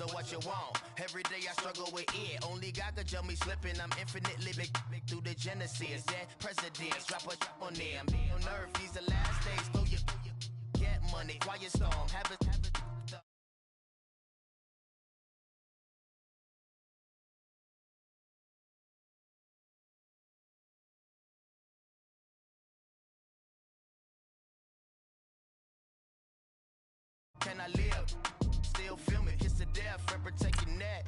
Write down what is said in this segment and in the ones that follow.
so what you want? Every day I struggle with it. Only God could jump me slipping. I'm infinitely big through the genesis. Dead presidents, drop a on them. On earth, these the last days. Throw you get money, quiet storm. Have it. Can I live? Still film it. Kiss the death, friend, protect your neck.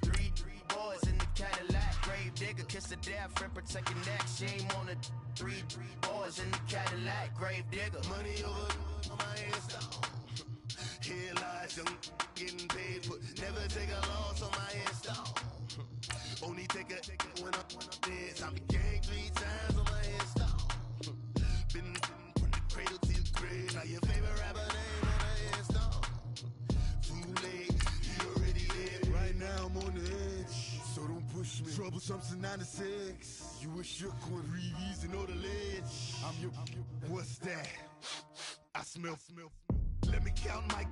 Three boys in the Cadillac. Grave digger, kiss the death, friend, protect your neck. Shame on the three boys in the Cadillac. Grave digger. Money over on my headstone. Here lies young, getting paid, but never take a loss on my headstone. Only take a when I'm dead. I'm gang 3 times on my headstone. Been from the cradle to the grave. Now your favorite rapper name. I'm on the edge, so don't push me. Troublesome to 96. You a shook one, Reeves and all the ledge. I'm your, what's that? I smell. Let me count my,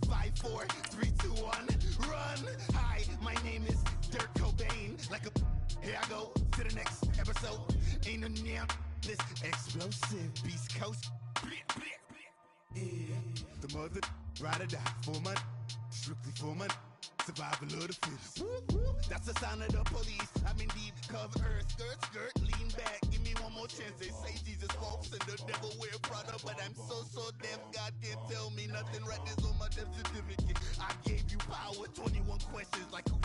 5, 4, 3, 2, 1, run. Hi, my name is Dirk Cobain. Like a, here I go to the next episode. Ain't a damn this explosive Beast Coast. Yeah, the mother ride or die for my. Strictly for my survival of the fittest. That's the sign of the police. I'm in deep cover earth, skirt, lean back. Give me one more chance. They say Jesus walks and the devil wear Prada, but I'm so deaf. God can't tell me nothing. Right this on my death certificate. I gave you power. 21 questions like who?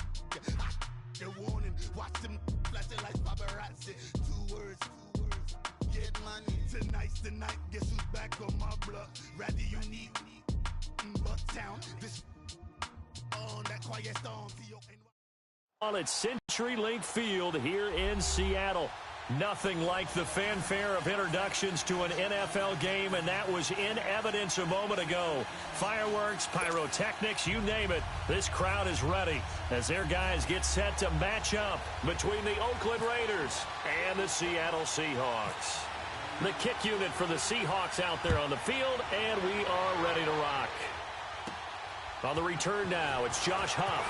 They're warning. Watch them flashing like paparazzi. 2 words. Get money. Tonight's the night. Guess who's back on my block? Rather unique. Bucktown. This. On that quiet storm. On at CenturyLink Field here in Seattle. Nothing like the fanfare of introductions to an NFL game, and that was in evidence a moment ago. Fireworks, pyrotechnics, you name it. This crowd is ready as their guys get set to match up between the Oakland Raiders and the Seattle Seahawks. The kick unit for the Seahawks out there on the field, and we are ready to rock. On the return now, it's Josh Huff.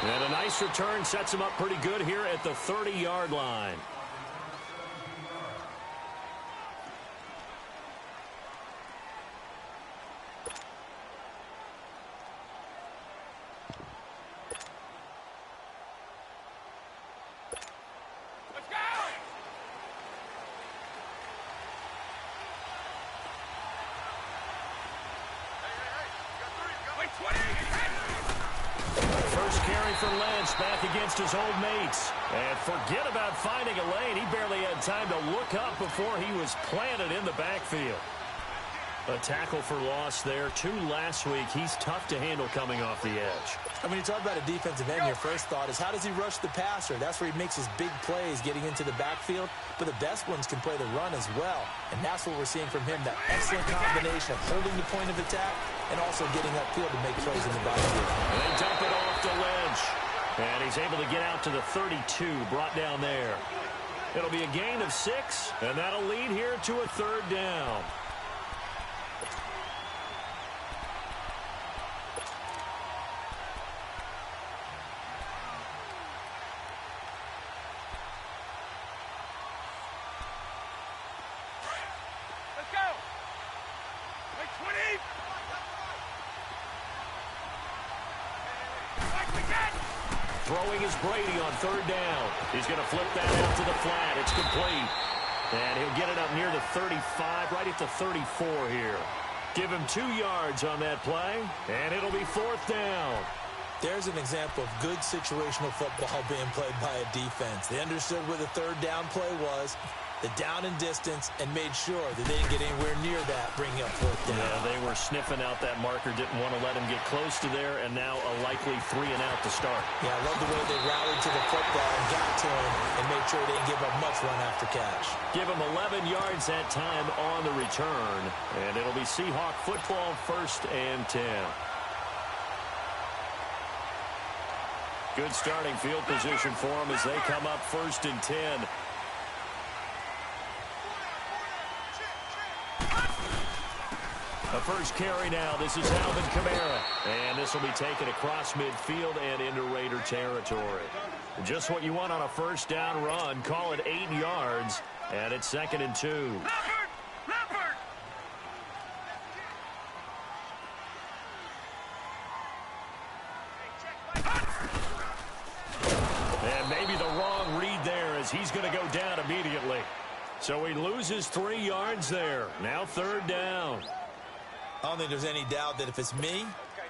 And a nice return sets him up pretty good here at the 30-yard line. Back against his old mates. And forget about finding a lane. He barely had time to look up before he was planted in the backfield. A tackle for loss there. 2 last week. He's tough to handle coming off the edge. I mean, you talk about a defensive end, your first thought is how does he rush the passer? That's where he makes his big plays getting into the backfield. But the best ones can play the run as well. And that's what we're seeing from him, that excellent combination of holding the point of attack and also getting upfield to make plays in the backfield. And they dump it off to Lynch. And he's able to get out to the 32, brought down there. It'll be a gain of 6, and that'll lead here to a 3rd down. Let's go! Like 20! Throwing is Brady on 3rd down. He's going to flip that out to the flat. It's complete. And he'll get it up near the 35, right at the 34 here. Give him 2 yards on that play, and it'll be 4th down. There's an example of good situational football being played by a defense. They understood what the 3rd down play was, the down and distance, and made sure that they didn't get anywhere near that, bringing up 4th down. Yeah, they were sniffing out that marker, didn't want to let him get close to there, and now a likely 3 and out to start. Yeah, I love the way they rallied to the football and got to him and made sure they didn't give up much run after catch. Give him 11 yards that time on the return, and it'll be Seahawk football, 1st and 10. Good starting field position for them as they come up 1st and 10. A first carry now. This is Alvin Kamara. And this will be taken across midfield and into Raider territory. Just what you want on a first down run. Call it 8 yards. And it's 2nd and 2. And maybe the wrong read there as he's going to go down immediately. So he loses 3 yards there. Now 3rd down. I don't think there's any doubt that if it's me,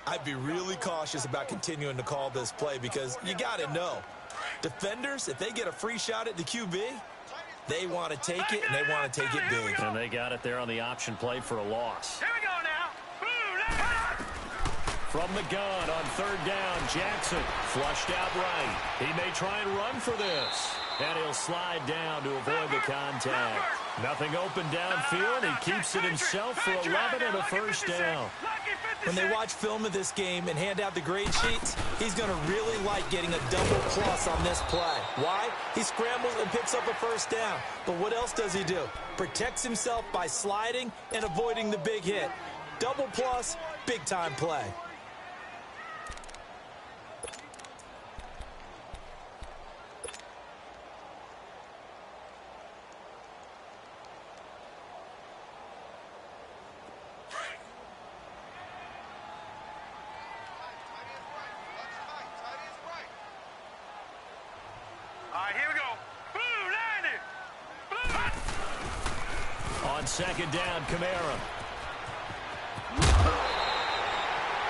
I'd be really cautious about continuing to call this play because you got to know. Defenders, if they get a free shot at the QB, they want to take it, and they want to take it big. And they got it there on the option play for a loss. Here we go now. From the gun on 3rd down, Jackson flushed out right. He may try and run for this. And he'll slide down to avoid the contact. Nothing open downfield. He keeps it himself for 11 and a first down. When they watch film of this game and hand out the grade sheets, he's going to really like getting a double plus on this play. Why? He scrambles and picks up a first down. But what else does he do? Protects himself by sliding and avoiding the big hit. Double plus, big-time play. Here we go. On 2nd down, Kamara.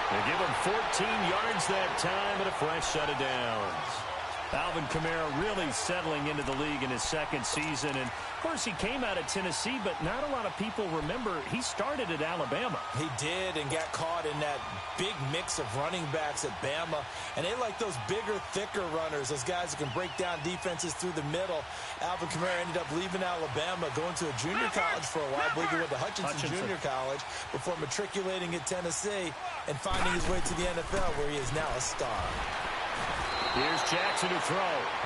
They give him 14 yards that time and a fresh set of downs. Alvin Kamara really settling into the league in his 2nd season. And, of course, he came out of Tennessee, but not a lot of people remember he started at Alabama. He did and got caught in that big mix of running backs at Bama. And they like those bigger, thicker runners, those guys who can break down defenses through the middle. Alvin Kamara ended up leaving Alabama, going to a junior college for a while. I believe he went to Hutchinson Junior College before matriculating at Tennessee and finding his way to the NFL, where he is now a star. Here's Jackson to throw.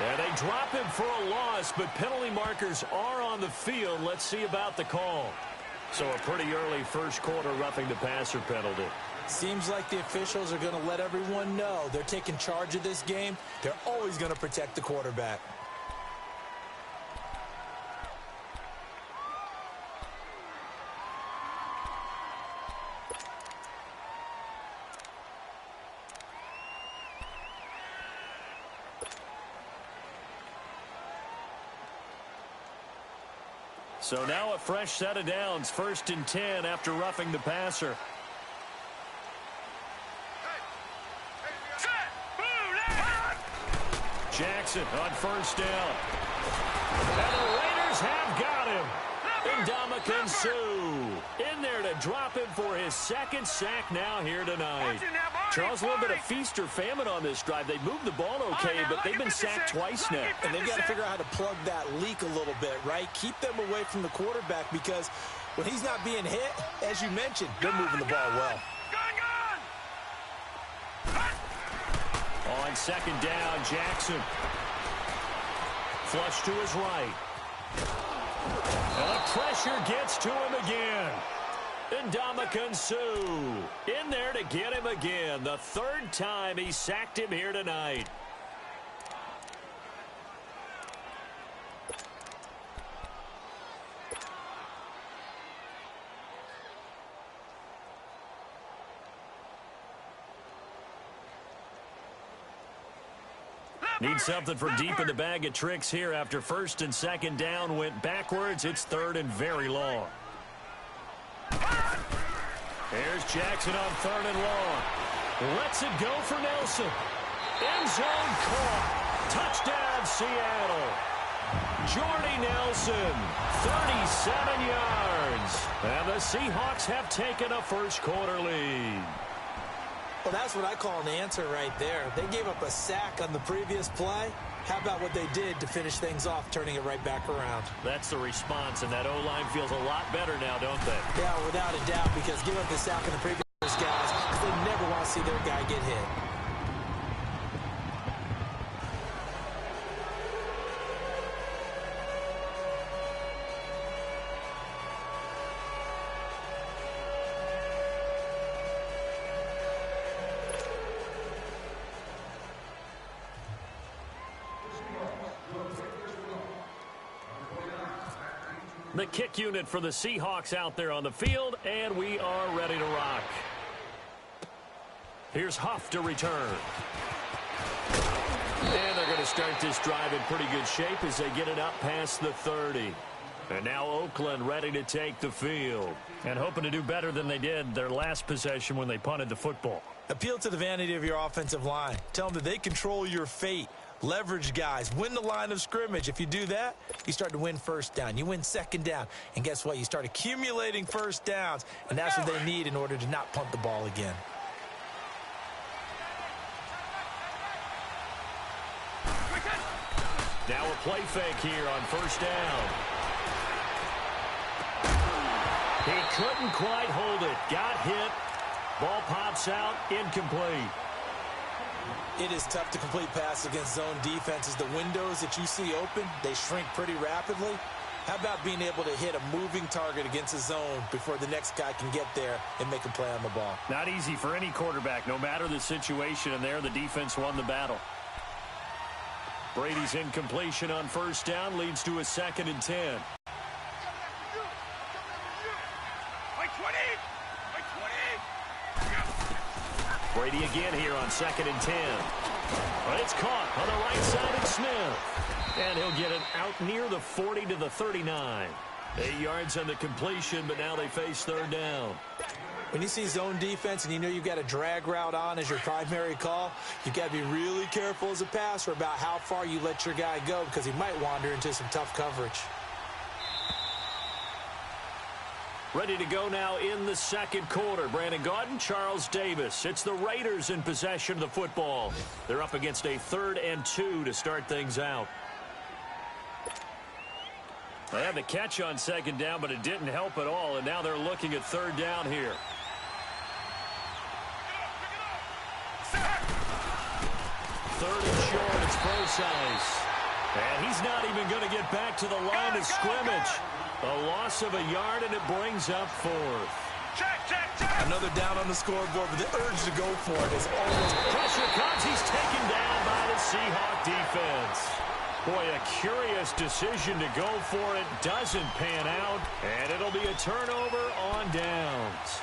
And they drop him for a loss, but penalty markers are on the field. Let's see about the call. So a pretty early first quarter roughing the passer penalty. Seems like the officials are going to let everyone know they're taking charge of this game. They're always going to protect the quarterback. So now a fresh set of downs, 1st and 10 after roughing the passer. Jackson on 1st down. And the Raiders have got him. Ndamukong Suh in there to drop him for his 2nd sack now here tonight. Charles, a little bit of feast or famine on this drive. They moved the ball okay, but they've been sacked twice now. And they've got to figure out how to plug that leak a little bit, right? Keep them away from the quarterback because when he's not being hit, as you mentioned, they're moving the ball well. On 2nd down, Jackson. Flush to his right. And the pressure gets to him again. Ndamukong Suh in there to get him again. The 3rd time he sacked him here tonight. Need something for deep in the bag of tricks here after 1st and 2nd down went backwards. It's 3rd and very long. Here's Jackson on 3rd and long. Lets it go for Nelson. End zone caught. Touchdown, Seattle. Jordy Nelson, 37 yards. And the Seahawks have taken a first quarter lead. Well, that's what I call an answer right there. They gave up a sack on the previous play. How about what they did to finish things off, turning it right back around? That's the response, and that O-line feels a lot better now, don't they? Yeah, without a doubt, because giving up the sack on the previous guys, they never want to see their guy get hit. The kick unit for the Seahawks out there on the field, and we are ready to rock. Here's Huff to return. And they're going to start this drive in pretty good shape as they get it up past the 30. And now Oakland ready to take the field. And hoping to do better than they did their last possession when they punted the football. Appeal to the vanity of your offensive line. Tell them that they control your fate. Leverage guys. Win the line of scrimmage. If you do that, you start to win first down. You win second down. And guess what? You start accumulating first downs. And that's what they need in order to not punt the ball again. Now a play fake here on first down. He couldn't quite hold it. Got hit. Ball pops out. Incomplete. It is tough to complete passes against zone defenses. The windows that you see open, they shrink pretty rapidly. How about being able to hit a moving target against a zone before the next guy can get there and make a play on the ball? Not easy for any quarterback, no matter the situation, and there the defense won the battle. Brady's incompletion on first down leads to a 2nd and 10. Brady again here on 2nd and 10. But it's caught on the right side of Smith. And he'll get it out near the 40 to the 39. 8 yards on the completion, but now they face third down. When you see zone defense and you know you've got a drag route on as your primary call, you've got to be really careful as a passer about how far you let your guy go because he might wander into some tough coverage. Ready to go now in the second quarter. Brandon Gaudin, Charles Davis. It's the Raiders in possession of the football. They're up against a 3rd and 2 to start things out. They had the catch on 2nd down, but it didn't help at all, and now they're looking at 3rd down here. Third and short, it's Procise. And he's not even going to get back to the line of scrimmage. A loss of a yard, and it brings up 4th. Another down on the scoreboard, but the urge to go for it is almost... Pressure comes. He's taken down by the Seahawk defense. Boy, a curious decision to go for it. Doesn't pan out, and it'll be a turnover on downs.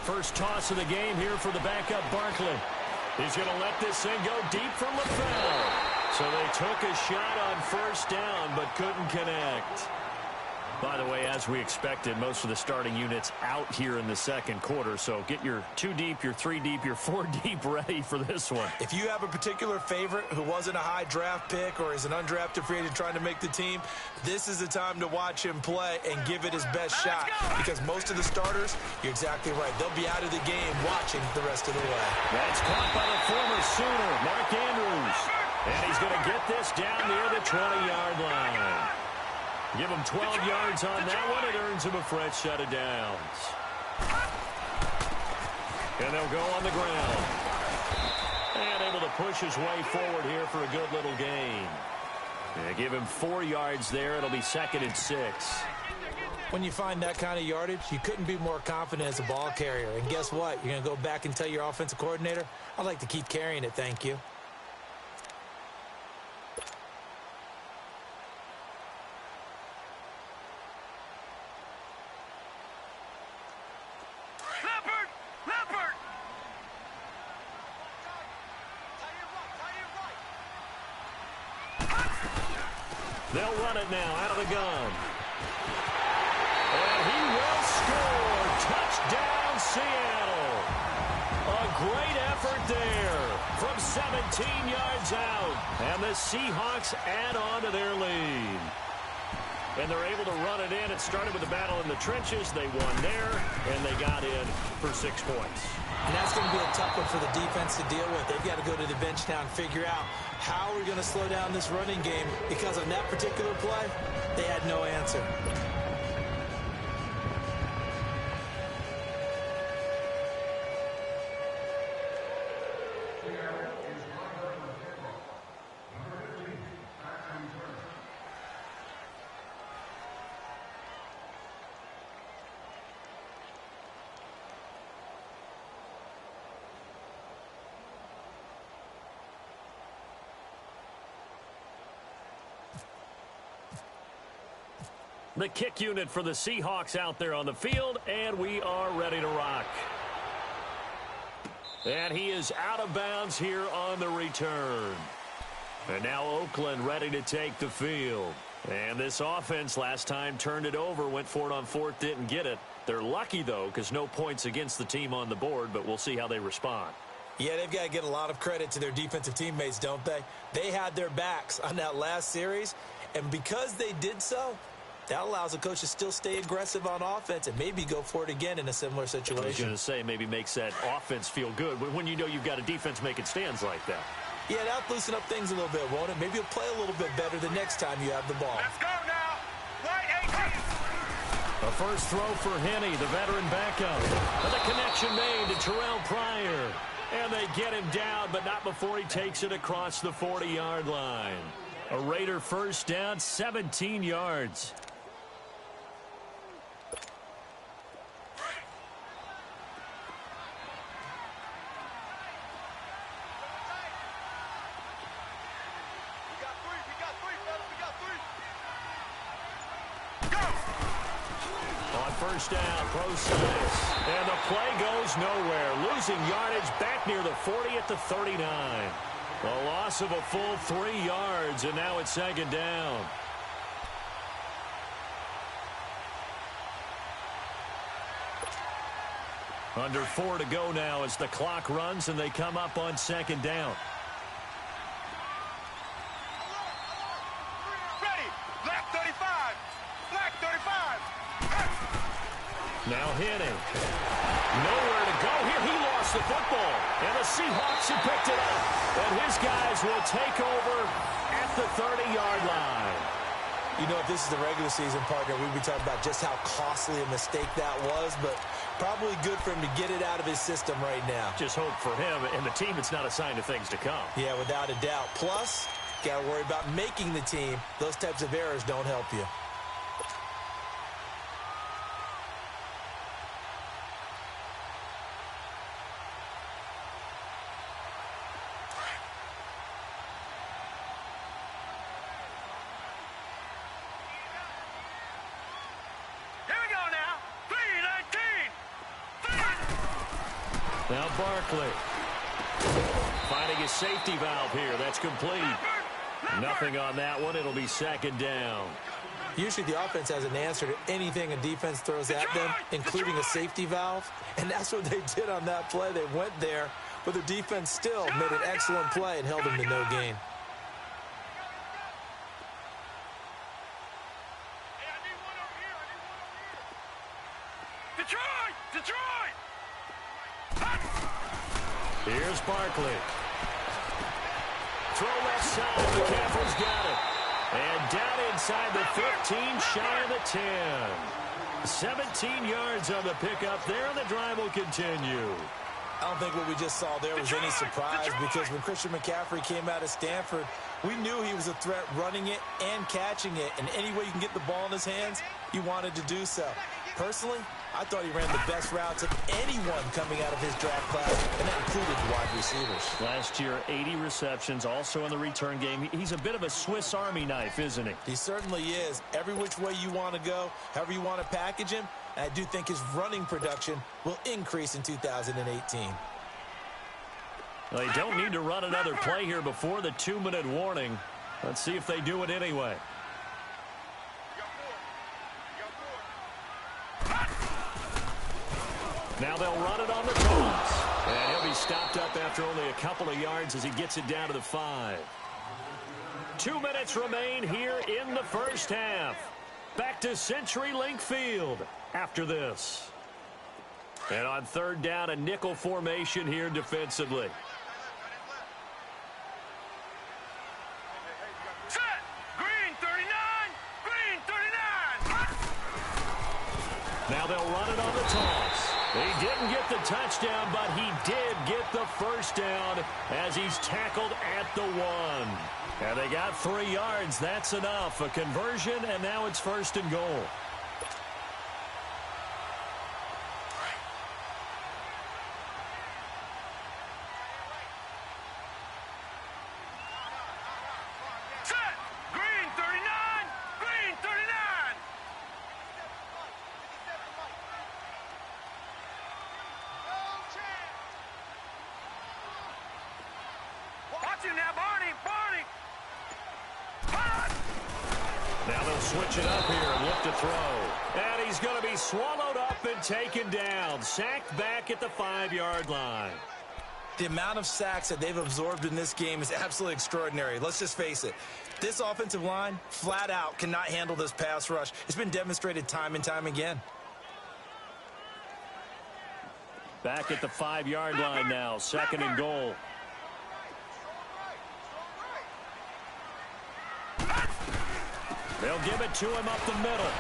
First toss of the game here for the backup Barkley. He's going to let this thing go deep for LaFell. So they took a shot on first down but couldn't connect. By the way, as we expected, most of the starting units out here in the second quarter. So get your 2 deep, your 3 deep, your 4 deep ready for this one. If you have a particular favorite who wasn't a high draft pick or is an undrafted free agent trying to make the team, this is the time to watch him play and give it his best shot. Because most of the starters, you're exactly right, they'll be out of the game watching the rest of the way. That's caught by the former Sooner, Mark Andrews. And he's going to get this down near the 20-yard line. Give him 12 yards on that one. It earns him a fresh set of downs. And they'll go on the ground. And able to push his way forward here for a good little gain. And give him 4 yards there. It'll be 2nd and 6. When you find that kind of yardage, you couldn't be more confident as a ball carrier. And guess what? You're going to go back and tell your offensive coordinator, I'd like to keep carrying it, thank you. They'll run it now out of the gun. And he will score. Touchdown, Seattle. A great effort there from 17 yards out. And the Seahawks add on to their lead. And they're able to run it in. It started with a battle in the trenches. They won there, and they got in for 6 points. And that's going to be a tough one for the defense to deal with. They've got to go to the bench now and figure out how we're going to slow down this running game, because on that particular play, they had no answer. The kick unit for the Seahawks out there on the field, and we are ready to rock. And he is out of bounds here on the return. And now Oakland ready to take the field. And this offense last time turned it over, went for it on fourth, didn't get it. They're lucky, though, because no points against the team on the board, but we'll see how they respond. Yeah, they've got to get a lot of credit to their defensive teammates, don't they? They had their backs on that last series, and because they did so, that allows the coach to still stay aggressive on offense and maybe go for it again in a similar situation. I was going to say, maybe makes that offense feel good when you know you've got a defense making stands like that. Yeah, that'll loosen up things a little bit, won't it? Maybe you'll play a little bit better the next time you have the ball. Let's go now. Right 18. A first throw for Henney, the veteran backup. And the connection made to Terrell Pryor. And they get him down, but not before he takes it across the 40-yard line. A Raider first down, 17 yards. First down, pro science. And the play goes nowhere. Losing yardage back near the 40 at the 39. A loss of a full 3 yards, and now it's second down. Under 4 to go now as the clock runs, and they come up on second down. Ready. Left 35. Black 35. Now Henney. Nowhere to go here. He lost the football. And the Seahawks have picked it up. And his guys will take over at the 30-yard line. You know, if this is the regular season, partner, we'd be talking about just how costly a mistake that was, but probably good for him to get it out of his system right now. Just hope for him and the team it's not a sign of things to come. Yeah, without a doubt. Plus, got to worry about making the team. Those types of errors don't help you. Now Barkley finding a safety valve here. That's complete. Nothing on that one. It'll be second down. Usually the offense has an answer to anything a defense throws at them, including a safety valve. And that's what they did on that play. They went there, but the defense still made an excellent play and held them to no gain. Detroit! Here's Barkley. Throw left side. McCaffrey's got it. And down inside the 15, shy of the 10. 17 yards on the pickup there, and the drive will continue. I don't think what we just saw there was any surprise because when Christian McCaffrey came out of Stanford, we knew he was a threat running it and catching it. And any way you can get the ball in his hands, he wanted to do so. Personally, I thought he ran the best routes of anyone coming out of his draft class, and that included wide receivers. Last year, 80 receptions, also in the return game. He's a bit of a Swiss Army knife, isn't he? He certainly is. Every which way you want to go, however you want to package him, and I do think his running production will increase in 2018. Well, they don't need to run another play here before the 2-minute warning. Let's see if they do it anyway. Now they'll run it on the toss. And he'll be stopped up after only a couple of yards as he gets it down to the 5. 2 minutes remain here in the first half. Back to CenturyLink Field after this. And on third down, a nickel formation here defensively. Set! Green 39! Green 39! Now they'll run it on the toss. He didn't get the touchdown, but he did get the first down as he's tackled at the 1. And they got 3 yards. That's enough. A conversion, and now it's first and goal. Set! Green 39! Green 39! got you now, Barney. Now they'll switch it up here and look to throw. And he's going to be swallowed up and taken down. Sacked back at the 5-yard line. The amount of sacks that they've absorbed in this game is absolutely extraordinary. Let's just face it. This offensive line, flat out, cannot handle this pass rush. It's been demonstrated time and time again. Back at the 5-yard line now, 2nd and goal. They'll give it to him up the middle.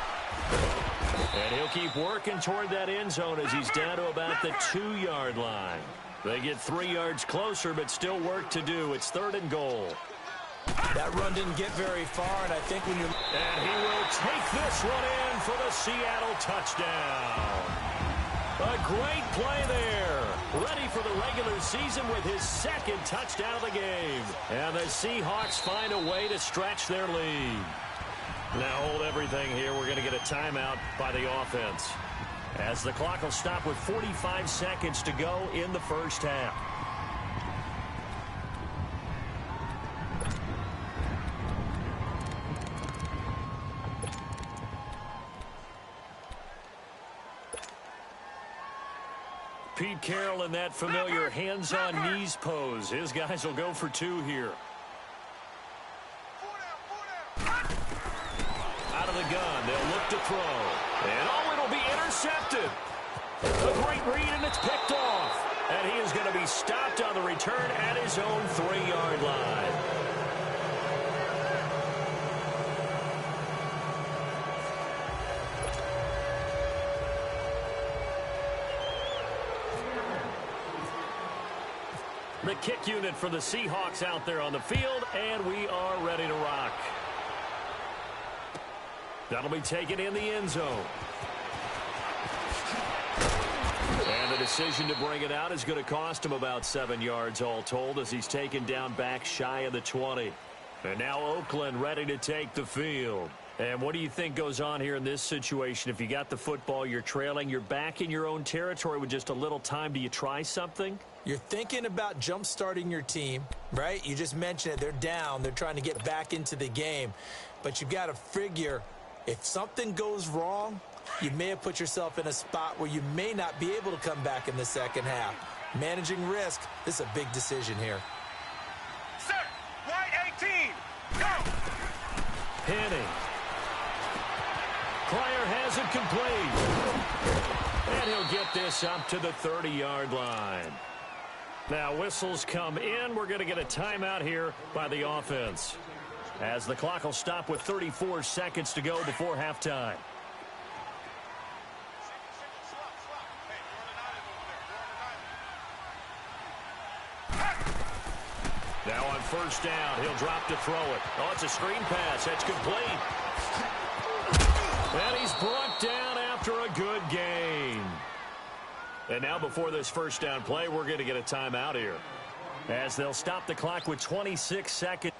And he'll keep working toward that end zone as he's down to about the 2-yard line. They get 3 yards closer, but still work to do. It's 3rd and goal. That run didn't get very far, and I think when you... And he will take this one in for the Seattle touchdown. A great play there. Ready for the regular season with his 2nd touchdown of the game. And the Seahawks find a way to stretch their lead. Now hold everything here. We're going to get a timeout by the offense, as the clock will stop with 45 seconds to go in the first half. Pete Carroll in that familiar hands-on-knees pose. His guys will go for 2 here. Out of the gun, they'll look to throw. And it'll be intercepted. A great read, and it's picked off. And he is going to be stopped on the return at his own 3-yard line. The kick unit for the Seahawks out there on the field, and we are ready to rock. That'll be taken in the end zone. And the decision to bring it out is going to cost him about 7 yards all told, as he's taken down back shy of the 20. And now Oakland ready to take the field. And what do you think goes on here in this situation? If you got the football, you're trailing, you're back in your own territory with just a little time. Do you try something? You're thinking about jump-starting your team, right? You just mentioned it. They're down. They're trying to get back into the game. But you've got to figure, if something goes wrong, you may have put yourself in a spot where you may not be able to come back in the second half. Managing risk, this is a big decision here. Set. White 18. Go. Penny. Pryor has it complete. And he'll get this up to the 30-yard line. Now whistles come in. We're going to get a timeout here by the offense, as the clock will stop with 34 seconds to go before halftime. Now on first down, he'll drop to throw it. Oh, it's a screen pass. That's complete. And he's brought down after a good gain. And now before this first down play, we're going to get a timeout here, as they'll stop the clock with 26 seconds.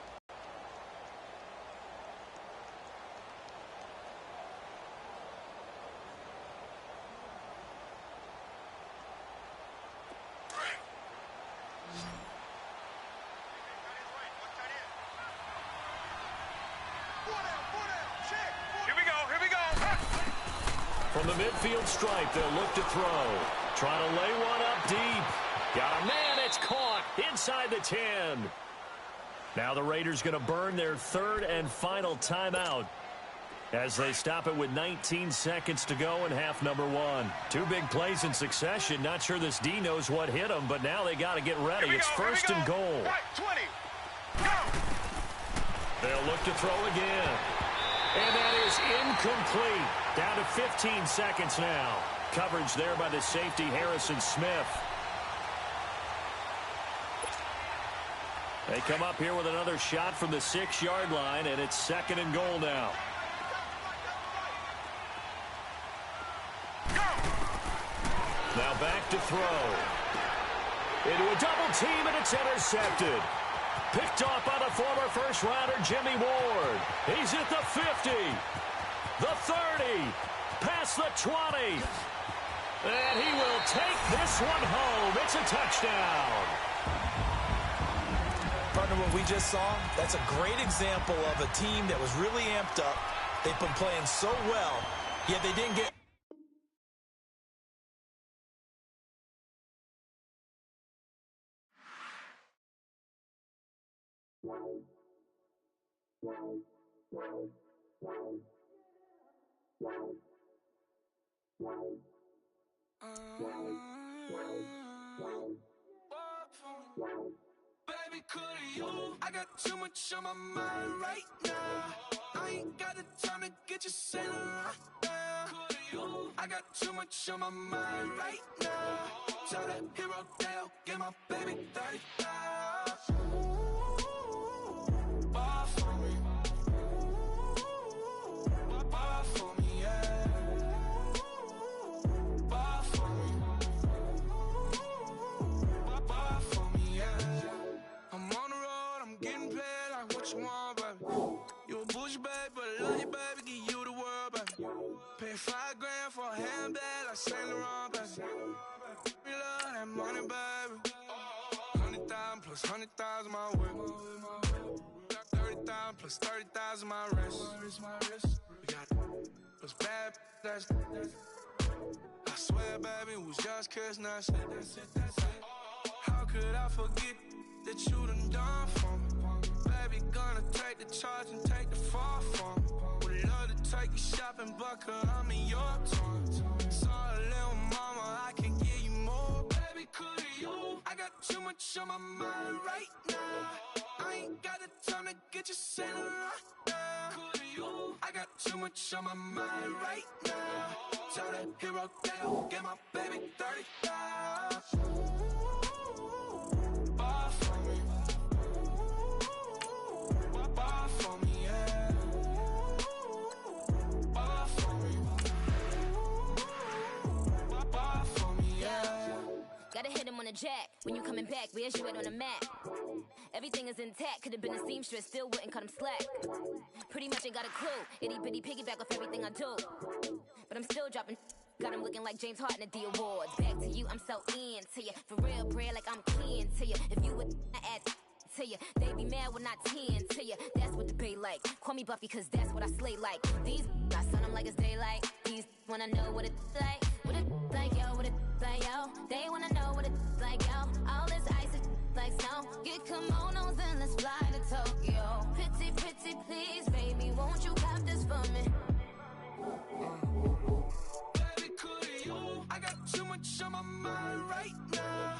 From the midfield stripe, they'll look to throw. Trying to lay one up deep. Got a man, it's caught inside the 10. Now the Raiders going to burn their 3rd and final timeout, as they stop it with 19 seconds to go in half number 1. 2 big plays in succession. Not sure this D knows what hit them, but now they got to get ready. It's 1st and goal. Right 20. Go. They'll look to throw again. And that is incomplete. Down to 15 seconds now. Coverage there by the safety, Harrison Smith. They come up here with another shot from the 6-yard line, and it's 2nd and goal now. Now back to throw. Into a double team, and it's intercepted. Picked off by the former first-rounder Jimmy Ward. He's at the 50, the 30, past the 20. And he will take this one home. It's a touchdown. Part Partner, what we just saw, that's a great example of a team that was really amped up. They've been playing so well, yet they didn't get... Baby, could you? I got too much on my mind right now. I ain't got the time to get you sitting right now. Could you? I got too much on my mind right now. Tell that hero Dale, get my baby 35. Bar for me. Bar for me, yeah. Bar for me. Bar for me, yeah. I'm on the road, I'm getting paid like what you want, baby. You a bougie, baby, but I love you, baby, give you the world, baby. Pay $5 grand for a handbag like Saint Laurent, baby. We love that money, baby. 100,000 plus 100,000 my way. 30,000 plus 30,000 my wrist. We got those bad, that's I swear, baby, it was just kiss, now that's it. How could I forget that you done for me? Baby, gonna take the charge and take the fall for me. Would love to take you shopping, but I'm in your town. Sorry, little mama, I can give you more. Baby, could you? I got too much on my mind right now. I ain't got the time to get you sitting right now. Could you? I got too much on my mind right now. Tell that hero Dale, get my baby 35. Bar for me. Bar for me, yeah. Bar for me. Bar for me, yeah. Gotta hit him on the jack. When you coming back, where's you at on the map? Everything is intact. Could've been a seamstress, still wouldn't cut him slack. Pretty much ain't got a clue. Itty bitty piggyback off everything I do. But I'm still dropping. Got him looking like James Harden at the awards. Back to you, I'm so into you. For real, bread, like I'm keen to you. If you would, I add to you. They be mad when I tend to you. That's what the bay like. Call me Buffy, cause that's what I slay like. These, I sun them like it's daylight. These wanna know what it's like. What it like, yo, what it like, yo. They wanna know what it's like, yo. All this ice is like snow. Get kimonos and let's fly to Tokyo. Pretty, pretty, please, baby, won't you cop this for me? I got too much on my mind right now.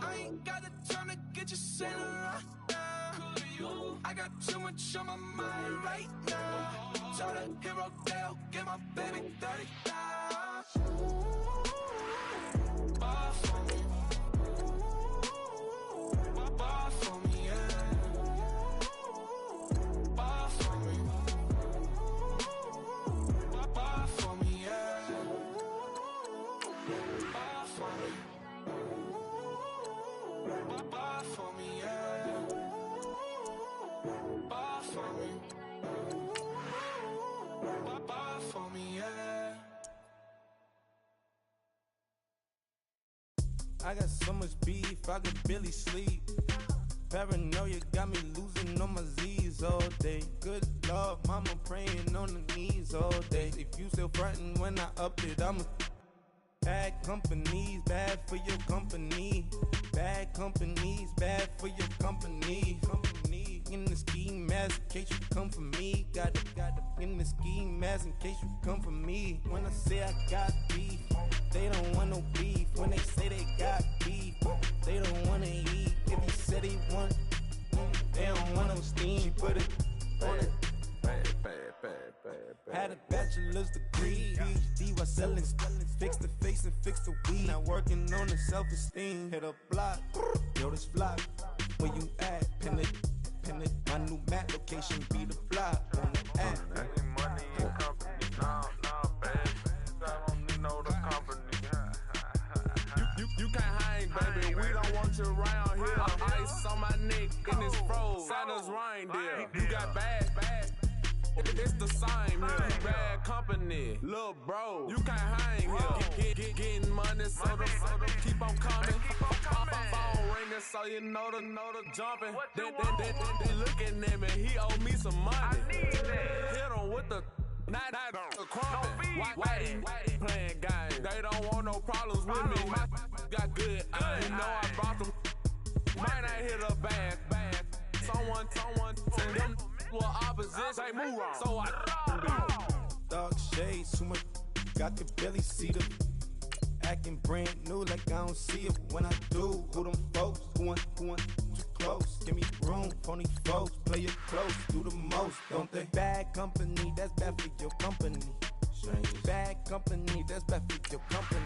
I ain't got the time to get you sitting right now. I got too much on my mind right now. Tell that hero Dale, get my baby 35. Bar for me. Bar for me, yeah. Bar for me. Bar for me, yeah. Bar for me. Bar for me, yeah. Bar for me. Bar for me, yeah. I got so much beef, I could barely sleep. Paranoia got me losing on my Z's all day. Good Lord, mama praying on the knees all day. If you still frontin' when I up it, I'ma bad companies, bad for your company. Bad companies, bad for your company. Company in the ski mask in case you come for me. Got it in the ski mask in case you come for me. When I say I got beef, they don't want no beef. When they say they got beef, they don't wanna eat. If you said they want, they don't want no steam. Put it on it. Had a bachelor's degree, PhD while selling, fix the face and fix the weed. Now working on the self-esteem. Hit a block, yo this flock. Where you at? Pin it. My new map location be the block on the app. Money in company, no, baby. I don't need no the company. You can't hang, baby. We don't want you around here. Ice on my neck in this froze. Santa's reindeer. You got bad. It's the same here. Bad company, little bro. You can't hang here. Getting money, so keep on coming. Phone ringing, so you know the jumping. They looking at me, he owe me some money. I need that. Hit him with the not the crumping. Whitey playing games. They don't want no problems with me. My got good. You know I brought them. Might not hit a bad. Someone, and them were opposition. They move wrong. So I dog shades, too much. Got the belly see them. Acting brand new like I don't see it when I do. Who them folks? Who want too close? Give me room, phony folks. Play it close, do the most, don't they? Bad company, that's bad for your company. Bad company, that's bad for your company.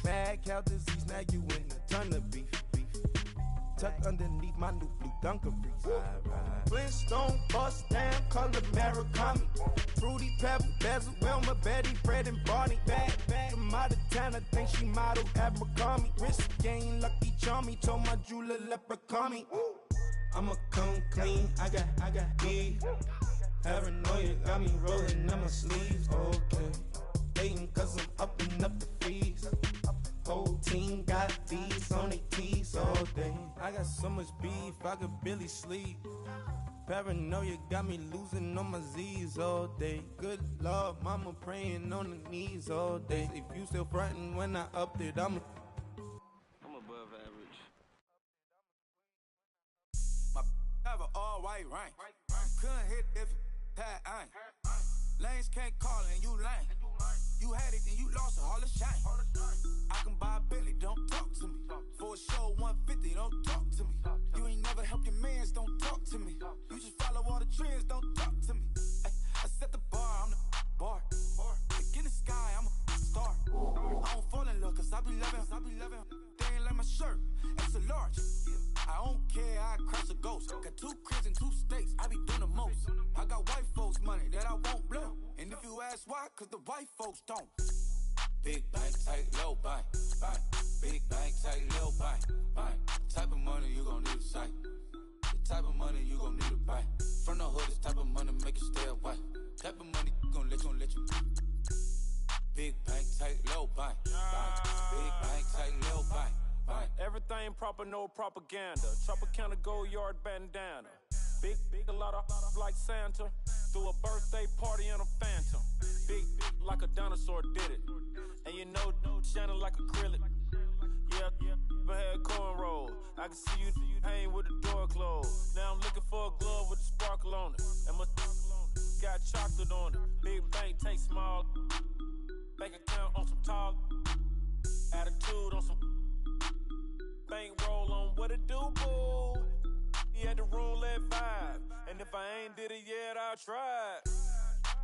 Mad cow disease, now you in a ton of beef. Tucked underneath my new blue Dunkaroos. Flintstone, bust down, color Murakami. Fruity Pebble, Basil, Wilma, Betty, Fred, and Barney. Bad from out of town, I think she model Abercrombie. Wrist game, Lucky Charmy, told my jeweler leprechaun me. I'ma come clean, I got beef. Paranoia got me rolling on my sleeves, okay. Dating cause I'm upping up the fees. Whole team got these on their tees all day. I got so much beef, I could barely sleep. Paranoia got me losing on my Z's all day. Good Lord, mama praying on the knees all day. If you still frontin' when I upped it, I'm above average. My have an all white rank. Couldn't hit if it had ain't. Lanes can't call and you lame. You had it and you lost it, all the shame. I can buy a Billy, don't talk to me. For a show 150, don't talk to me. You ain't never helped your mans, don't talk to me. You just follow all the trends, don't talk to me. I set the bar, I'm the bar. Look in the sky, I'm a star. I don't fall in love cause I be loving. They ain't like my shirt, it's a large. I don't care, I crash a ghost. Got 2 cribs in 2 states, I be doing the most. I got white folks money that I won't blow. And if you ask why, cause the white folks don't. Big bank, tight, low bank. Big bank, tight, low bank. Type of money you gon' need a sight. The type of money you gon' need to buy. From the hood, this type of money make you stay away. Type of money gon' let you. Big bank, tight, low bank. Big bank, tight, low bank. Everything proper, no propaganda. Tropicana gold yard bandana. Big, a lot of like Santa. Threw a birthday party in a phantom. Big like a dinosaur did it. And you know, shining like acrylic. Yeah, but had cornrow. I can see you hang with the door closed. Now I'm looking for a glove with a sparkle on it. And my got chocolate on it. Big bank, take small. Bank account on some talk. Attitude on some. Bank roll on what it do, boo. He had the roulette vibe. And if I ain't did it yet, I'll try.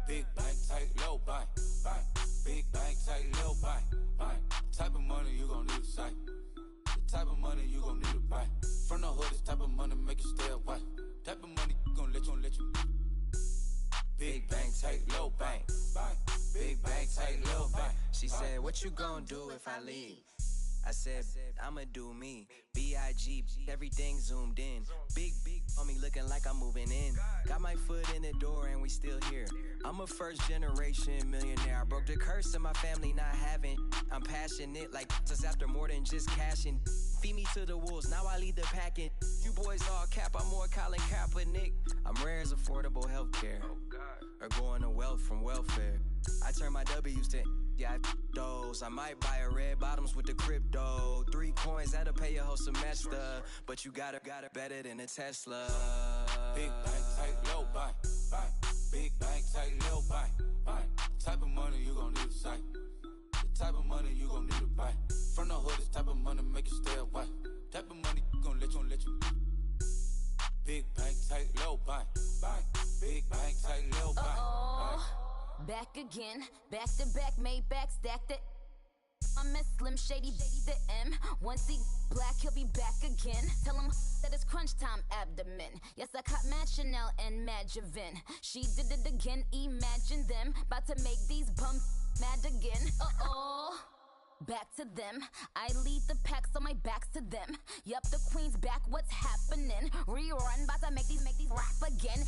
Big bank, tight, low bank. Big bank, tight, low bank. Type of money you gon' need a sight. The type of money you gon' need to buy. From the hood, this type of money make you stay away. Type of money gon' let you. Big bank, tight, low bank. Big bank, tight, low bank. She said, what you gon' do if I leave? I said, I'ma do me. B.I.G. Everything zoomed in. Big on me looking like I'm moving in. Got my foot in the door and we still here. I'm a first generation millionaire. I broke the curse of my family not having. I'm passionate like just after more than just cashing. Feed me to the wolves, now I lead the packing. You boys all cap, I'm more Colin Kaepernick. I'm rare as affordable healthcare. Or going to wealth from welfare. I turn my W's to those. I might buy a red bottoms with the crypto. 3 coins, that'll pay your whole semester. But you got it better than a Tesla. Big bank, tight, low bank. Big bank, tight, low bank. Type of money you gon' need a sight. The type of money you gon' need to buy. From the hood, this type of money make you stay away. Type of money gon' let you. Big bank, tight, low bank. Big bank, tight, low bank. Back again, back to back, made back, stacked it. I miss Slim Shady, the M. Once he black, he'll be back again. Tell him that it's crunch time abdomen. Yes, I caught Mad Chanel and Mad Javin. She did it again, imagine them. About to make these bumps mad again. Back to them. I lead the pack, so my back's to them. Yup, the queen's back, what's happening? Rerun, about to make these rap again.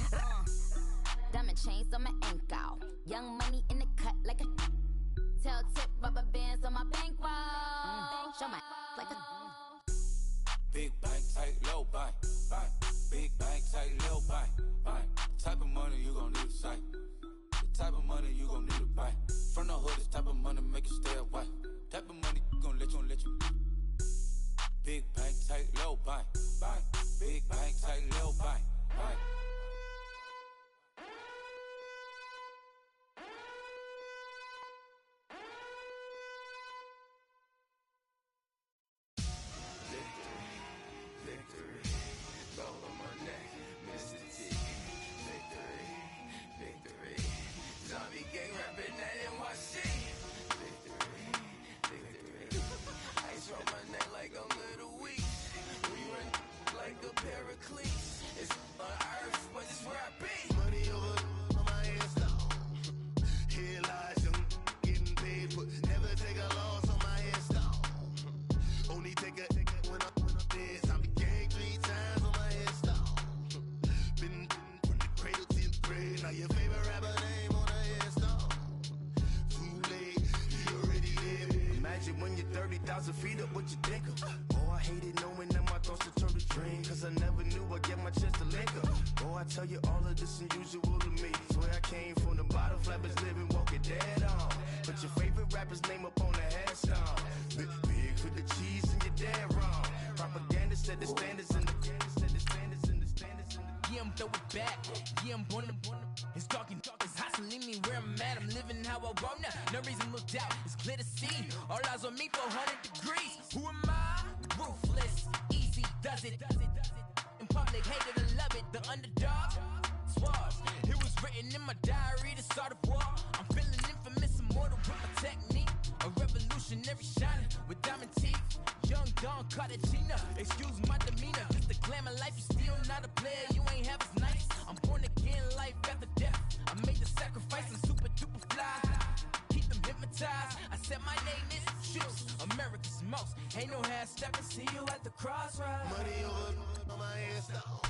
Diamond chains on my ankle. Young money in the cut like a tail tip, rubber bands on my bankroll. Show my like a Big bank, tight, low bank, bank. Big bank, tight, low bank, bank. The type of money you gon' need to sight. The type of money you gon' need to buy. From the hood, this type of money make you stay away. Type of money gon' let you. Big bank, tight, low bank, bank. Big bank, tight, low bank, bank. When you're 30,000 feet up, what you think of? Oh, I hated knowing that my thoughts would turn to dream, cause I never knew I'd get my chance to link up. Oh, I tell you all of this unusual to me. Swear I came from the bottom, flappers living, walking dead on. Put your favorite rapper's name up on the headstone. Big for the cheese and you're dead wrong. Propaganda said the standards in the yeah, I'm throw it back. Yeah, I'm born to. It's dark, it's hot, so leave me where I'm at. I'm living how I want now. No reason to look out, it's clear to see. All eyes on me, 400 degrees. Who am I? Ruthless, easy, does it. In public, hate it or love it. The underdog, swabs. It was written in my diary to start a war. I'm feeling infamous, immortal with my technique. A revolutionary shining with diamond teeth. Young Don Cartagena, excuse my demeanor. Just the glamour life, you still not a player. You ain't half as nice. I'm born again, life after death. I made the sacrifice, I'm super duper fly. Keep them hypnotized. I said my name is Juice, America's most. Ain't no half stepping. See you at the crossroads. Money over on my headstone.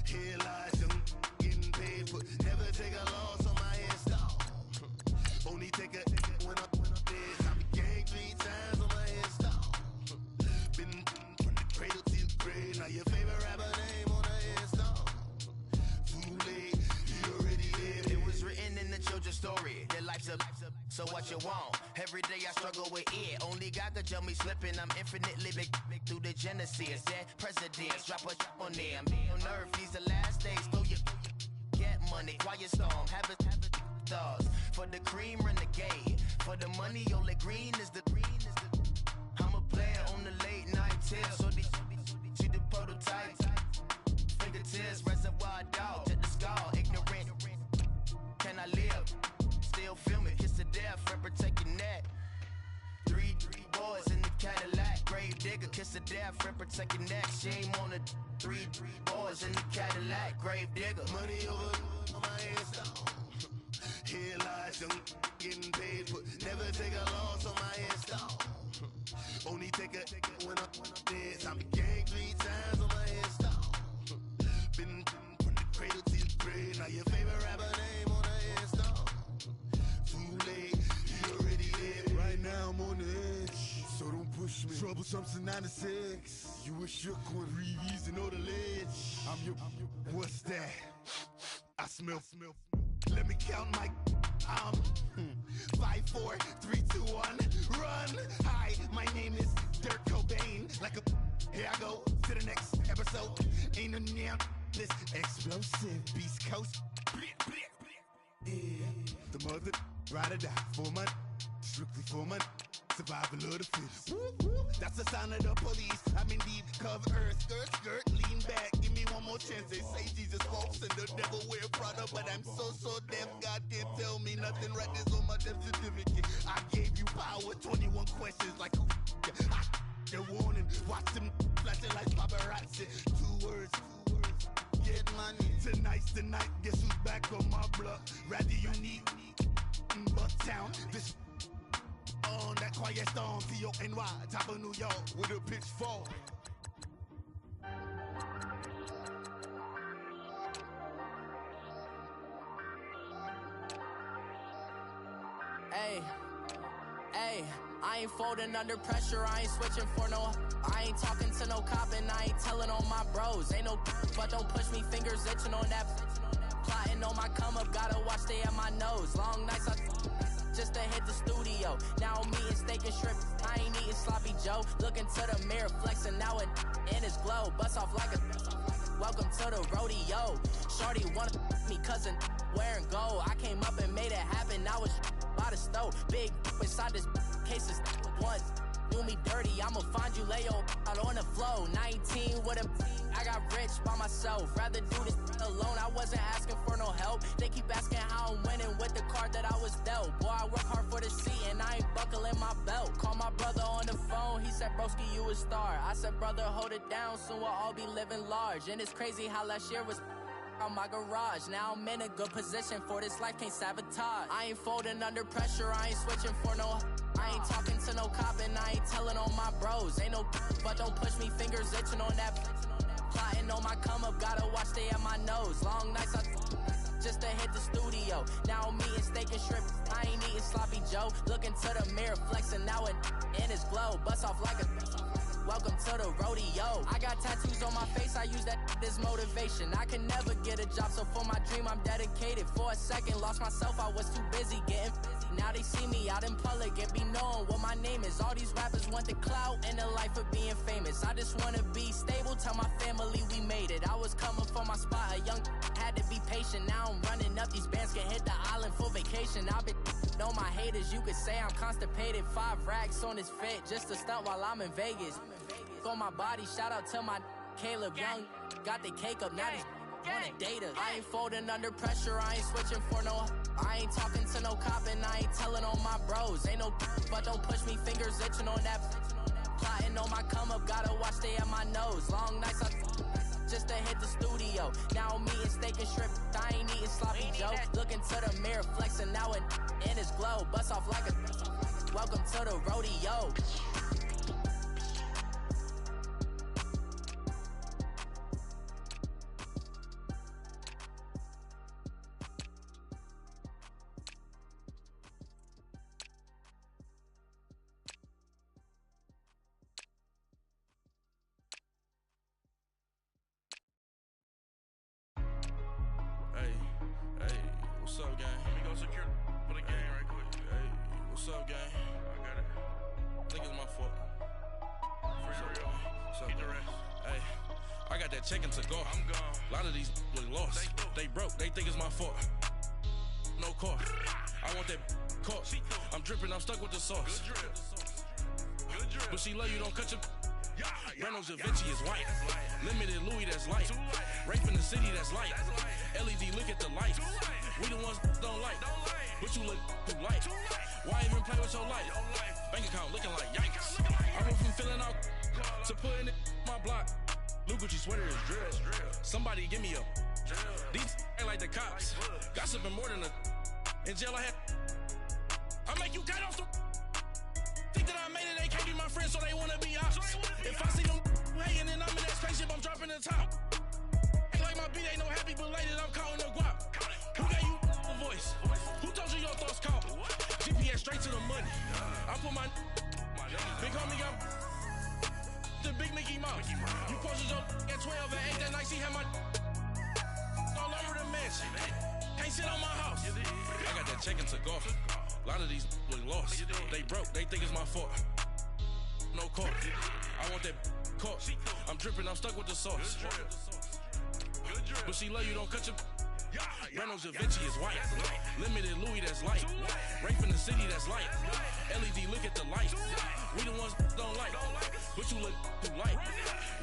Here lies young, getting paid, but never take a loss on my headstone. Only take a when I'm dead. I be ganked 3 times on my headstone. Been from the cradle to the grave. Now your favorite rapper name on the headstone. Too late, you already lived. It was written in the children's story. Their life's a so what you want? Every day I struggle with it. Only God could tell me slipping. I'm infinitely big through the genesis. Dead presidents, drop a on there. I'm on earth, these the last days. Throw your get money, quiet storm, have it stars. For the cream, renegade. For the money, only green is the I'm a player on the late night tips. So these see the prototype. Fingertips, reservoir dog, to the skull, ignorant. Can I live? Still film it, kiss to death, forever take your neck. 3 boys in the Cadillac, grave digger, kiss to death, forever take your neck. Shame on the 3 boys in the Cadillac, grave digger. Money over on my headstone. Here lies young, getting paid, but never take a loss on my headstone. Only take a when I'm dead. I'm ganked 3 times on my headstone. Been from the cradle to the grave. Now your favorite rapper name on the headstone. Too late, you already lived. Right now I'm on the edge, so don't push me. Troublesome since 96. You a shook one, Reeves and know the ledge. I'm your. What's that? I smell. Let me count my 5, 4, 3, 2, 1, run. Hi, my name is Dirk Cobain. Like a here I go to the next episode. Ain't no damn this explosive Beast Coast. Yeah. The mother ride or die for money, strictly for money. Survival of the fittest. That's the sign of the police. I'm indeed cover earth, skirt, lean back. Give me one more chance. They say Jesus walks and the devil wear Prada, but I'm so deaf. God can't tell me nothing. Right this on my death certificate. I gave you power. 21 questions like who? They're warning. Watch them flashing like paparazzi. 2 words. Get money. Tonight's the night. Guess who's back on my block? Rather unique. Bucktown. This. On that quiet storm, T-O-N-Y, top of New York, with a pitchfork. Hey, I ain't folding under pressure, I ain't switching for no. I ain't talking to no cop, telling on my bros. Ain't no but don't push me, fingers itching on that. Plotting on my come up, gotta watch stay at my nose. Long nights I just to hit the studio. Now I'm eating steak and shrimp, I ain't eating sloppy Joe. Looking to the mirror, flexing now it in his glow. Bust off like a welcome to the rodeo. Shorty wanna me cousin wearing gold. I came up and made it happen, I was by the stove. Big inside this case is one. Do me dirty, I'ma find you, lay your out on the floor. 19 with a I got rich by myself. Rather do this alone, I wasn't asking for no help. They keep asking how I'm winning with the card that I was dealt. Boy, I work hard for the seat and I ain't buckling my belt. Call my brother on the phone, he said, broski, you a star. I said, brother, hold it down, soon we'll all be living large. And it's crazy how last year was on my garage. Now I'm in a good position for this life, can't sabotage. I ain't folding under pressure, I ain't switching for no. I ain't talking to no cop and I ain't telling on my bros. Ain't no but don't push me, fingers itching on that. Plotting on my come up, gotta watch stay at my nose. Long nights I just to hit the studio. Now I'm eating steak and shrimp, I ain't eating sloppy Joe. Looking to the mirror, flexing now it in his glow. Bust off like a welcome to the rodeo. I got tattoos on my face, I use that as motivation. I can never get a job, so for my dream I'm dedicated. For a second, lost myself, I was too busy getting busy. Now they see me out in public and be knowing what my name is. All these rappers want the clout and the life of being famous. I just wanna be stable, tell my family we made it. I was coming for my spot, a young had to be patient. Now I'm running up, these bands can hit the island for vacation. I've been know my haters, you could say I'm constipated. 5 racks on his fit, just to stunt while I'm in Vegas. On my body, shout out to my Caleb Young. Got the cake up, now he's on a data. I ain't folding under pressure, I ain't switching for no. I ain't talking to no cop and I ain't telling on my bros. Ain't no but don't push me, fingers itching on that. Plotting on my come up, gotta watch stay at my nose. Long nights I just to hit the studio. Now I'm eating steak and shrimp, I ain't eating sloppy Joe. Looking to the mirror, flexing now it in his glow. Bust off like a welcome to the rodeo. What's up, gang? Let me go secure for the game right quick. Hey, what's up, gang? I got it. I think it's my fault. What's up, get the rest. Hey, I got that check-in to go. I'm gone. A lot of these look lost. They broke. They think it's my fault. No car. I want that caught. I'm dripping. I'm stuck with the sauce. Good drip. Good drip. But she love you. Don't cut your. Reynolds Da Vinci is white. Limited Louis, that's light. Rape in the city, that's light. LED, look at the lights. We the ones don't like. But you look too light. Why even play with your life? Bank account looking like yikes. I went from filling out to putting it in my block. Blue Gucci sweater is drill. Somebody give me a. These ain't like the cops. Gossiping more than a. In jail I had. I make you cut off the. Think that I made it, they can't be my friends, so they wanna be ops. If I see them hating and I'm in that spaceship, I'm dropping the top. Ain't like my beat ain't no happy, but later I'm counting the guap. Who gave you a voice? Who told you your thoughts count? GPS straight to the money. I put my big homie got the big Mickey Mouse. You posted your at 12 and 8 that night, she had my all over the mansion. Can't sit on my house. I got that check-in to golf. A lot of these look lost. They broke, they think it's my fault. No car. I want that caught. I'm dripping, I'm stuck with the sauce. But she love you, don't cut your. Reynolds Da Vinci is white. Limited Louis, that's light. Rape in the city, that's light. LED, look at the lights. We the ones don't like. But you look too light.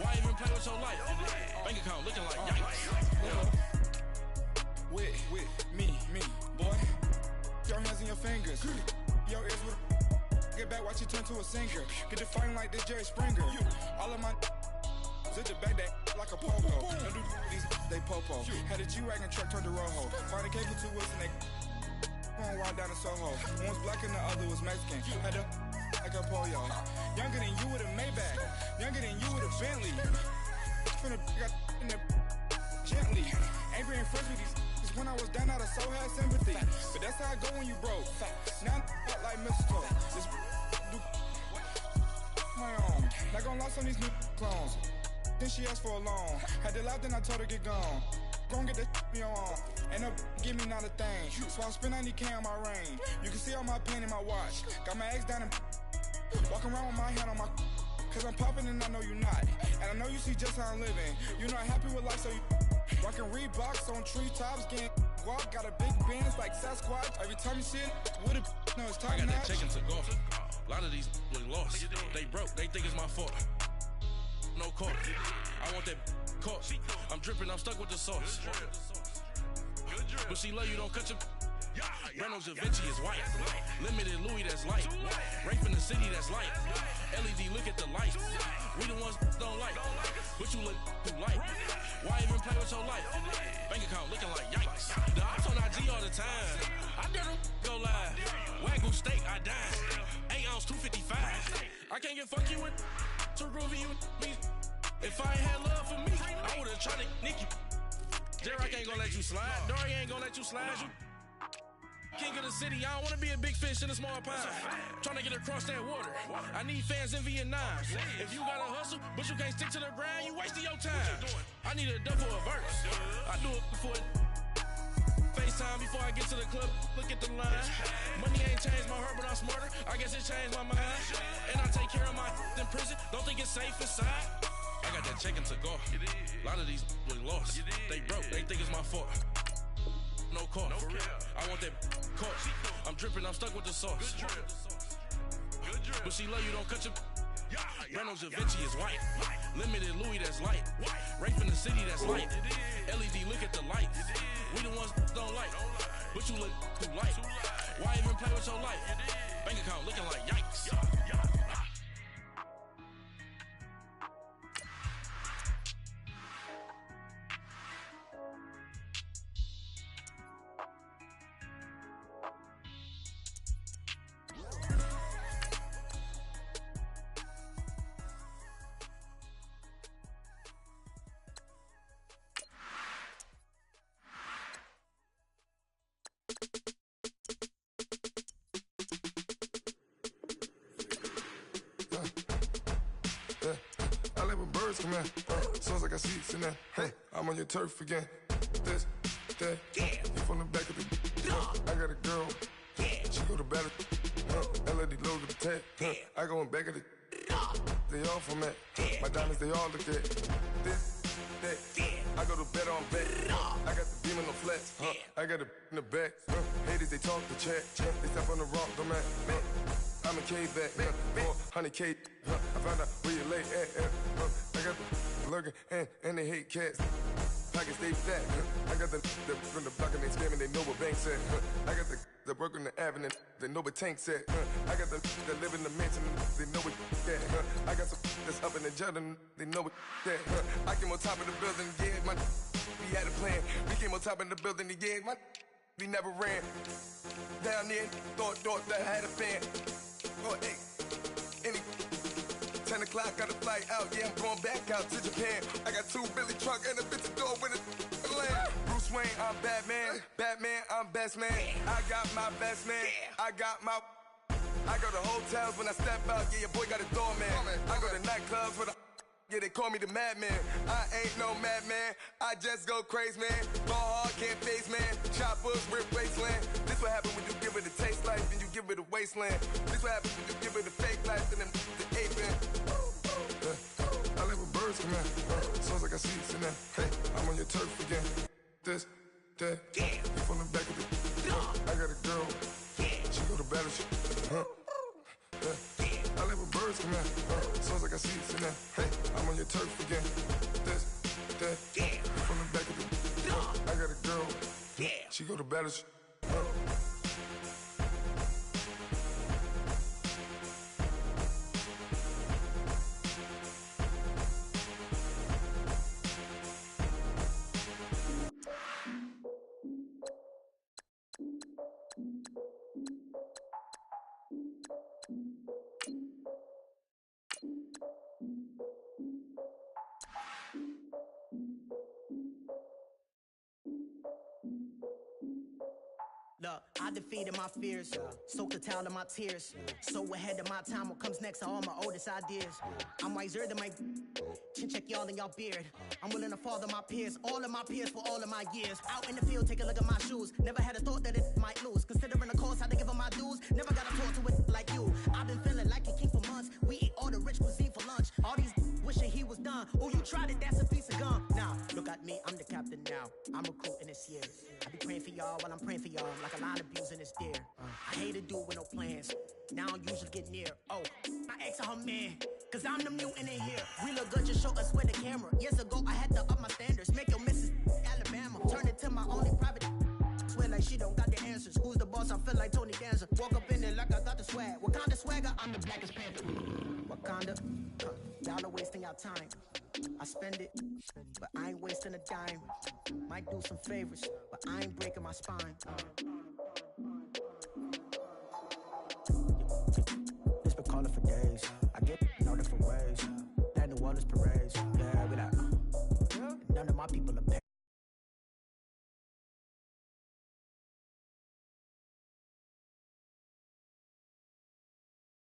Why even play with your life? Bank account looking like yikes. With me, boy. Your hands and your fingers. Your ears with a. Get back, watch you turn to a singer. Get to fighting like this Jerry Springer. All of my. Zip the back that like a popo. Don't do these, they popo. Had a G-Wagon truck turned to Rojo. Find a cable to us and they. Going wild down in Soho. One was black and the other was Mexican. Had a. Like a polio. Younger than you with a Maybach. Younger than you with a Bentley. From the. Got in the. Gently. Angry and friends with these. When I was down out of so had sympathy. But that's how I go when you broke. Now I'm like mistletoe. Just do my own. Not gonna lost on these new clones. then she asked for a loan. Had to laugh, then I told her get gone. Gon' get that me on. Ain't no give me not a thing. So I spend 90K on my ring. You can see all my pain in my watch. Got my ex down and walking around with my hand on my. Cause I'm popping and I know you not. And I know you see just how I'm living. You're not happy with life, so you rockin' Reeboks on treetops, getting guap. Got a big Benz like Sasquatch. Every time you see it, with it, no, it's top I got notch. that chicken to go. A lot of these look lost. They broke, they think it's my fault. No court. I want that caught. I'm dripping, I'm stuck with the sauce. But she love you, don't cut your. Reynolds Da Vinci is white. Limited Louis, that's light. Rape in the city, that's light. LED, look at the lights. We the ones don't like. But you look too light. Why even play with your life? Bank account looking like yikes. The ops on IG all the time. I dare them go live. Wagyu steak, I dine. 8 ounce, 255. I can't get fuck you with too groovy you me. If I ain't had love for me, I would've tried to nick you. Derek ain't gonna let you slide. Dory ain't gonna let you slide. You king of the city, I don't wanna be a big fish in a small pond. Trying to get across that water. I need fans in Vietnam. If you gotta hustle, but you can't stick to the grind, you wasting your time. I need a double a verse. I do it before FaceTime before I get to the club. Look at the line. Money ain't changed my heart, but I'm smarter. I guess it changed my mind. And I take care of my in prison. Don't think it's safe inside. I got that chicken to go. A lot of these look lost. They broke, they think it's my fault. No court. I want that caught. I'm dripping, I'm stuck with the sauce. But she love you, don't cut your. Reynolds Da Vinci is white. Limited Louis, that's light. Rape in the city, that's light. LED, look at the lights. We the ones don't like. But you look too light. Why even play with your life? Bank account looking like yikes. Come in, sounds like I see it in there. Hey, I'm on your turf again. This, that, you from the back of the. I got a girl, she go to battle. LED low to the tag. I go in back of the. They all from that. My diamonds, they all look at. This, that, I go to bed on bed. I got the beam on the flats. I got it in the back. Haters, they talk the chat. They step on the rock, the man. I'm a K-back, 400K. I found out where you lay at. I got the lurking and they hate cats. Pockets stay fat. I got the from the block and they scamming, they know what banks at. I got the work on the avenue, they know what tanks at. I got the that live in the mansion, they know what that. I got some that's up in the Jordan, they know what that. I came on top of the building, yeah, my we had a plan. We came on top of the building, yeah, my we never ran. Down there, thought that I had a fan. Oh, hey, any 10 o'clock, got a flight out. Yeah, I'm going back out to Japan. I got 2 Billy truck and a bitch door with a land. Bruce Wayne, I'm Batman. Batman, I'm best man. I got my best man. I got my. I go to hotels when I step out. Yeah, your boy got a doorman. I go to nightclubs with a. Yeah, they call me the madman. I ain't no madman. I just go crazy, man. Ball hard, can't face, man. Choppers, rip wasteland. This what happen when you give it a taste life and you give it a wasteland. This what happen when you give it a fake life and then the aping. I live with birds come in. Sounds like I see it in there. Hey, I'm on your turf again. This, that, you from the back of the. I got a girl. She go to battle. I live with birds come in. Sounds like I see it in there. Hey, I'm on your turf again. This, that, you from the back of the. I got a girl. She go to battle. Look, I defeated my fears, soaked the towel of my tears. So ahead of my time, what comes next are all my oldest ideas. I'm wiser than my chin check y'all in y'all beard. I'm willing to father my peers, all of my peers for all of my years. Out in the field, take a look at my shoes. Never had a thought that it might lose. Considering the cost, how to give them my dues. Never got to talk to it like you. I've been feeling like a king for months. We eat all the rich cuisine for lunch. All these wishing he was done. Oh, you tried it, that's a piece of gum. Now, look at me, I'm the captain now. I'm recruiting this year. I be praying for y'all while I'm praying for y'all. Like a line abusing this deer. I hate to do with no plans. Now I usually get near. Oh, I ask her man. Cause I'm the mutant in here. We look good, just show us where the camera. Years ago, I had to up my standards. Make your missus Alabama. Turn it to my only private. Swear like she don't got the answers. Who's the boss? I feel like Tony Danza. Walk up in there like I got the swag. What kind of swagger? I'm the blackest panther. Wakanda. Y'all are wasting your time. I spend it, but I ain't wasting a dime. Might do some favors, but I ain't breaking my spine. It's been calling for days. I get in all different ways. That New Orleans parades. Yeah, we like, none of my people are